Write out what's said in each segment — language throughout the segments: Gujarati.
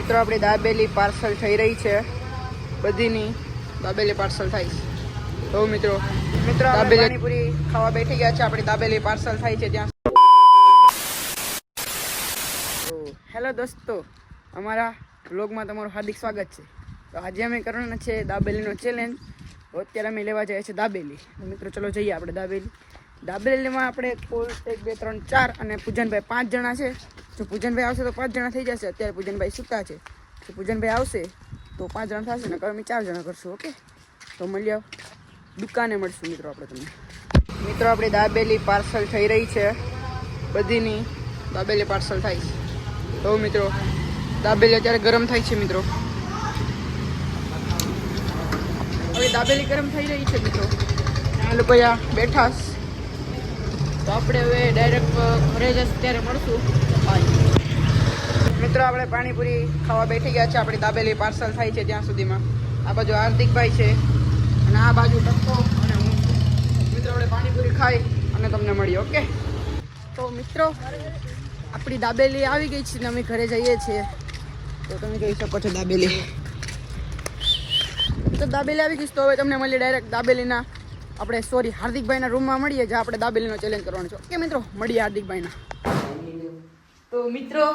મિત્રો આપણી દાબેલી પાર્સલ થઈ રહી છે, બધીની દાબેલી પાર્સલ થાય છે. તો મિત્રો દાબેલી પાણીપુરી ખાવા બેઠી ગયા છે, આપણી દાબેલી પાર્સલ થાય છે ત્યાં. તો હેલો દોસ્તો, અમારા વ્લોગમાં તમારું હાર્દિક સ્વાગત છે. તો આજે અમે કરવાના છે દાબેલીનો ચેલેન્જ. અત્યારે અમે લેવા જઈએ છીએ દાબેલી. તો મિત્રો ચલો જઈએ આપણે દાબેલીમાં આપણે કુલ 1 2 3 4 અને પૂજનભાઈ 5 જણા છે. જો પૂજનભાઈ આવશે તો 5 જણા થઈ જશે. અત્યારે પૂજનભાઈ સૂતા છે. તો પૂજનભાઈ આવશે તો 5 જણા થશે ને અમે 4 જણા કરશું. ઓકે, તો મળીએ દુકાને મળશું મિત્રો આપણે તમને. મિત્રો આપણી દાબેલી પાર્સલ થઈ રહી છે, બધીની દાબેલી પાર્સલ થાય છે. તો મિત્રો દાબેલી અત્યારે ગરમ થાય છે. મિત્રો હવે દાબેલી ગરમ થઈ રહી છે. મિત્રો આ લોકો અહીંયા બેઠા છે. તો આપણે હવે ડાયરેક્ટ ઘરે જ અત્યારે મળશું. મિત્રો આપણે પાણીપુરી ખાવા બેઠી ગયા છે, આપણી દાબેલી પાર્સલ થાય છે ત્યાં સુધીમાં. આ બાજુ હાર્દિકભાઈ છે અને આ બાજુ ટક્કો અને હું. મિત્રો આપણે પાણીપુરી ખાઈ અને તમને મળીએ. ઓકે, તો મિત્રો આપણી દાબેલી આવી ગઈ છે ને અમે ઘરે જઈએ છીએ. તો તમે કહી શકો છો દાબેલી આવી ગઈ. તો હવે તમને મળીએ ડાયરેક્ટ દાબેલીના હાર્દિકભાઈના રૂમમાં મળીએ, જ્યાં આપણે દાબેલીનો ચેલેન્જ કરવાનો છે. ઓકે મિત્રો, મળીએ હાર્દિકભાઈના. તો મિત્રો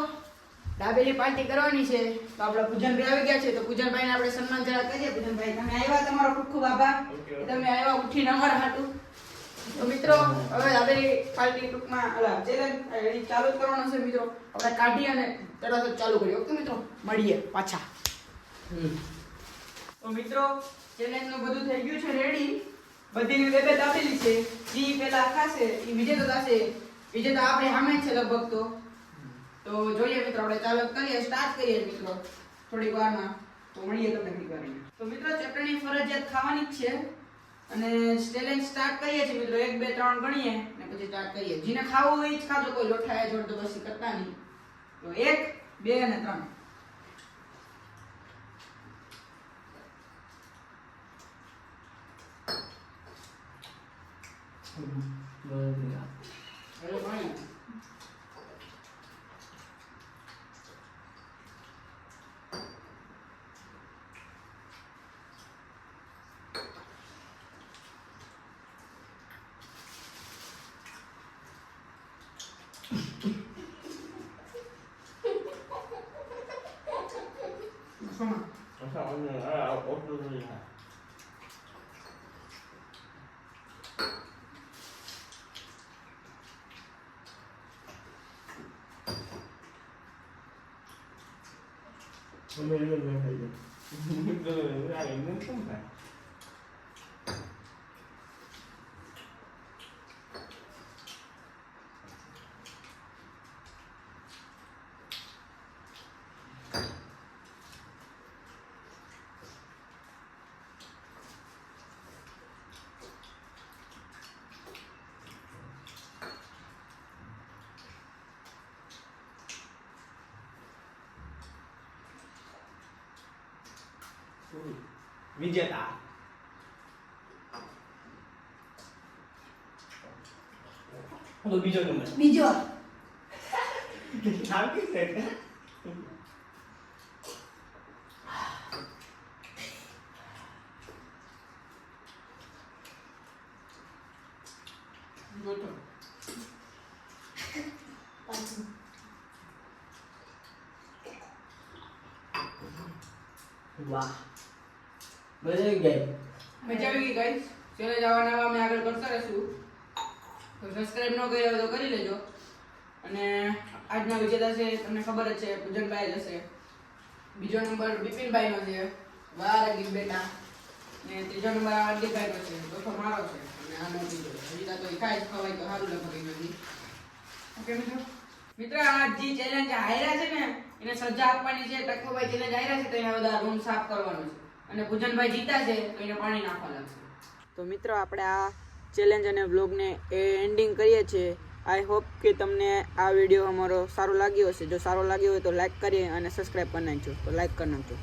દાબેલી પાર્ટી કરવાની છે. તો આપણે પૂજનભાઈ આવી ગયા છે. તો પૂજનભાઈને આપણે સન્માન જરા કરીએ. પૂજનભાઈ તમે આવ્યા, તમારો ખૂબ ખૂબ આભાર. તમે આવ્યા ઉઠીને અમારા હાટું. તો મિત્રો હવે દાબેલી પાર્ટી ટૂંકમાં ચેલેન્જ ચાલુ કરવાનો છે. મિત્રો આપણે કાઢી અને તરત જ ચાલુ કરીએ. ઓકે મિત્રો, મળીએ પાછા. તો મિત્રો ચેલેન્જનું બધું થઈ ગયું છે રેડી. બધીની બે દાબેલી છે. જી પેલા ખાશે એ વિજેતા થશે. વિજેતા આપણે સામે જ છે લગભગ. તો જોઈએ મિત્રો, આપણે ચાલુ કરીએ, સ્ટાર્ટ કરીએ મિત્રો થોડીક વારમાં. તો મળીએ તમને થોડીક વારમાં. તો મિત્રો ચટણી ફરજિયાત ખાવાની જ છે અને ચેલેન્જ સ્ટાર્ટ કરીએ છીએ મિત્રો. 1 2 3 ગણીએ અને પછી સ્ટાર્ટ કરીએ. જેને ખાવું હોય જ ખાજો, કોઈ લોઠાયા જોડ તો પછી કરતા નહીં. તો 1 2 અને 3. હેલો ભાઈ, વિજેતા તો બીજો નંબર નામ કે છે વાહ, મજા આવી ગઈ ગાઈસ. ચેલેન્જ આવવાના અમે આગળ કરતા રહેશું. તો સબસ્ક્રાઇબ ન કર્યા તો કરી લેજો. અને આજના વિજેતા છે તમને ખબર જ છે, પૂજનભાઈ જ હશે. બીજો નંબર બિપિનભાઈનો છે, વાહ ગીત બેટા. ને ત્રીજો નંબર હાર્દિકભાઈનો છે, ચોથો મારો છે અને આ મોટી છે. બીજા તો ખાય ખવાય તો સારું લખો નથી. ઓકે મિત્રો આ જે ચેલેન્જ હાર્યા છે ને એને સજા આપવાની છે. ટકોભાઈ ચેલેન્જ હાર્યા છે તો એના બધા રૂમ સાફ કરવાનો છે. અને પૂજનભાઈ જીતા છે તો એને પાણી નાખવા લાગશે. તો મિત્રો આપણે આ ચેલેન્જ અને વ્લોગને એન્ડિંગ કરીએ છીએ. આઈ હોપ કે તમને આ વિડીયો અમારો સારો લાગ્યો હશે. જો સારો લાગ્યો હોય તો લાઈક કરીએ અને સબસ્ક્રાઈબ કરી નાખજો. તો લાઈક કરી નાખજો.